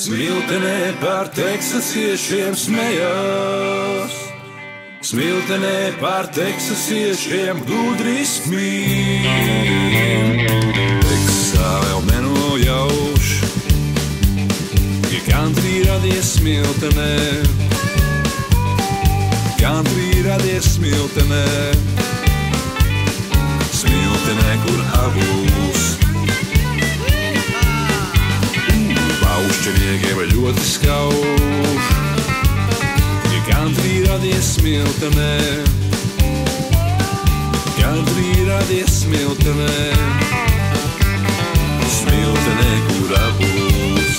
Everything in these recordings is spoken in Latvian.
Smiltenē par teksasiešiem smējās, smiltenē par teksasiešiem gudri smīn. Teksasā vēl nenojauš, ka country radies smiltenē, country radies smiltenē, smiltenē, kur avūs. Paušķeriegiem ļoti skauž, ja country radies smiltenē, country radies smiltenē, smiltenē, kur avūs.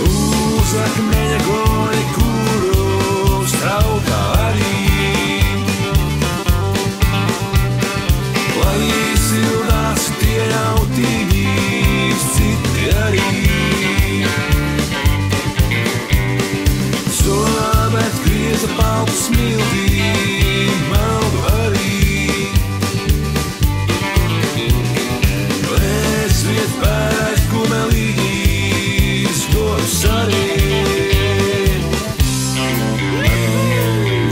Uz akmeņa gori, kuros trauka arī, lai sildās tie jautīgi, citi arī. Solābēt grieza palpu smiltī, maldu arī. Lēsviet pērēt kumelīgīs, gorus arī.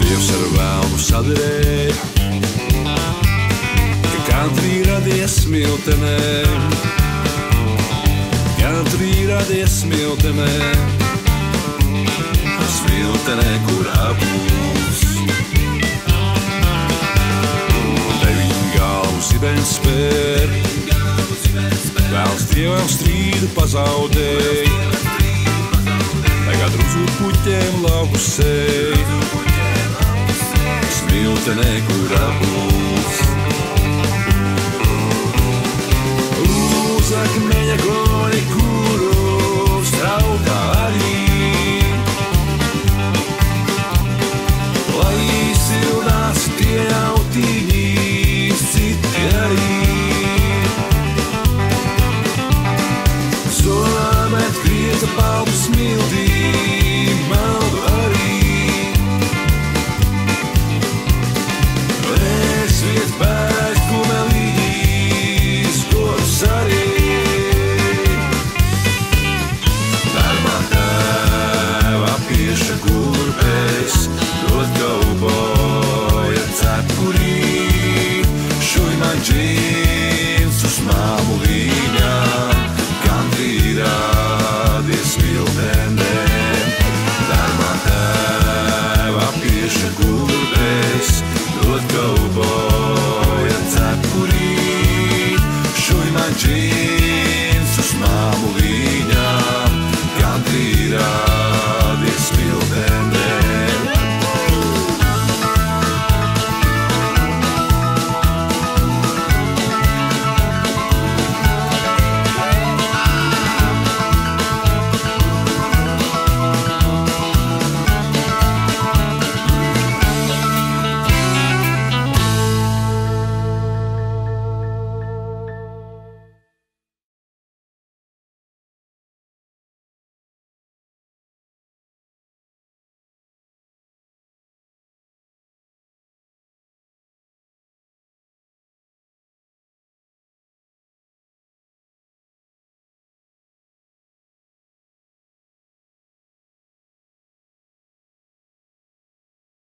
Dievs ar vēlmu saderēja, ka country radies smiltenē, country radies smiltenē, smiltenē, kur apūs. Deviņu galvu zibens spēr, vēls dievam strīdu pazaudēj, tagad ruzu puķiem lauku sēj, smiltenē, kur apūs. Uz akmeņa gori,